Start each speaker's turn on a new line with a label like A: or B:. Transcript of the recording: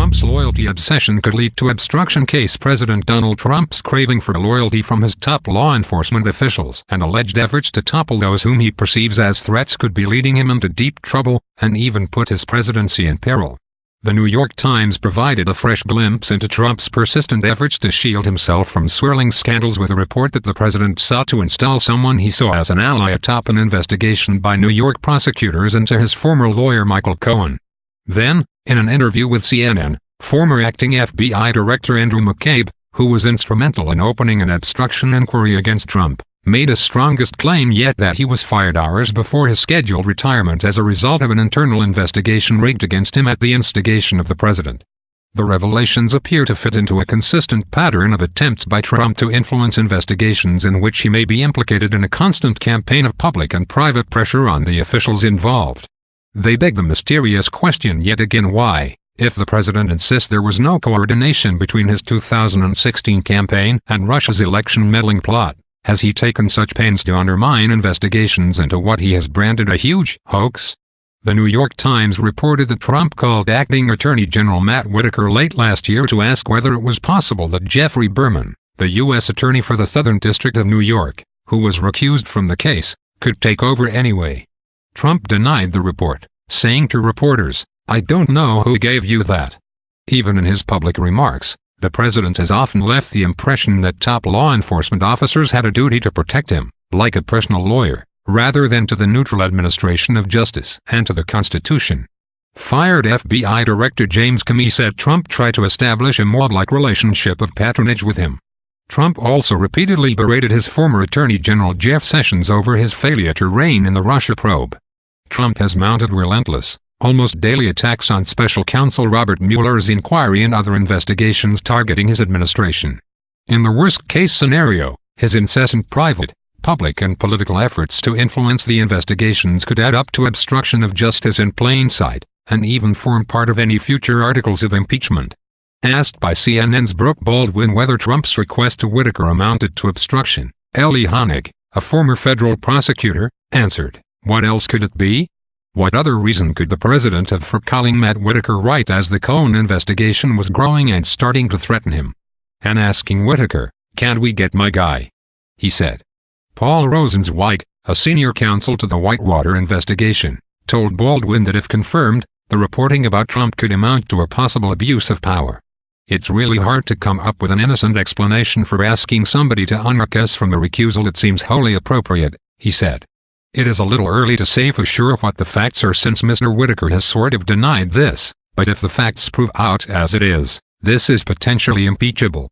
A: Trump's loyalty obsession could lead to obstruction case. President Donald Trump's craving for loyalty from his top law enforcement officials and alleged efforts to topple those whom he perceives as threats could be leading him into deep trouble and even put his presidency in peril. The New York Times provided a fresh glimpse into Trump's persistent efforts to shield himself from swirling scandals with a report that the president sought to install someone he saw as an ally atop an investigation by New York prosecutors into his former lawyer Michael Cohen. Then, in an interview with CNN, former acting FBI Director Andrew McCabe, who was instrumental in opening an obstruction inquiry against Trump, made his strongest claim yet that he was fired hours before his scheduled retirement as a result of an internal investigation rigged against him at the instigation of the president. The revelations appear to fit into a consistent pattern of attempts by Trump to influence investigations in which he may be implicated in a constant campaign of public and private pressure on the officials involved. They beg the mysterious question yet again: why, if the president insists there was no coordination between his 2016 campaign and Russia's election meddling plot, has he taken such pains to undermine investigations into what he has branded a huge hoax? The New York Times reported that Trump called Acting Attorney General Matt Whitaker late last year to ask whether it was possible that Jeffrey Berman, the U.S. Attorney for the Southern District of New York, who was recused from the case, could take over anyway. Trump denied the report, saying to reporters, "I don't know who gave you that." Even in his public remarks, the president has often left the impression that top law enforcement officers had a duty to protect him, like a personal lawyer, rather than to the neutral administration of justice and to the Constitution. Fired FBI Director James Comey said Trump tried to establish a mob-like relationship of patronage with him. Trump also repeatedly berated his former Attorney General Jeff Sessions over his failure to rein in the Russia probe. Trump has mounted relentless, almost daily attacks on Special Counsel Robert Mueller's inquiry and other investigations targeting his administration. In the worst-case scenario, his incessant private, public and political efforts to influence the investigations could add up to obstruction of justice in plain sight, and even form part of any future articles of impeachment. Asked by CNN's Brooke Baldwin whether Trump's request to Whitaker amounted to obstruction, Ellie Honig, a former federal prosecutor, answered, "What else could it be? What other reason could the president have for calling Matt Whitaker right as the Cohen investigation was growing and starting to threaten him? And asking Whitaker, 'Can't we get my guy?' He said." Paul Rosenzweig, a senior counsel to the Whitewater investigation, told Baldwin that if confirmed, the reporting about Trump could amount to a possible abuse of power. "It's really hard to come up with an innocent explanation for asking somebody to unrecuse from the recusal that seems wholly appropriate," he said. "It is a little early to say for sure what the facts are since Mr. Whitaker has sort of denied this, but if the facts prove out as it is, this is potentially impeachable."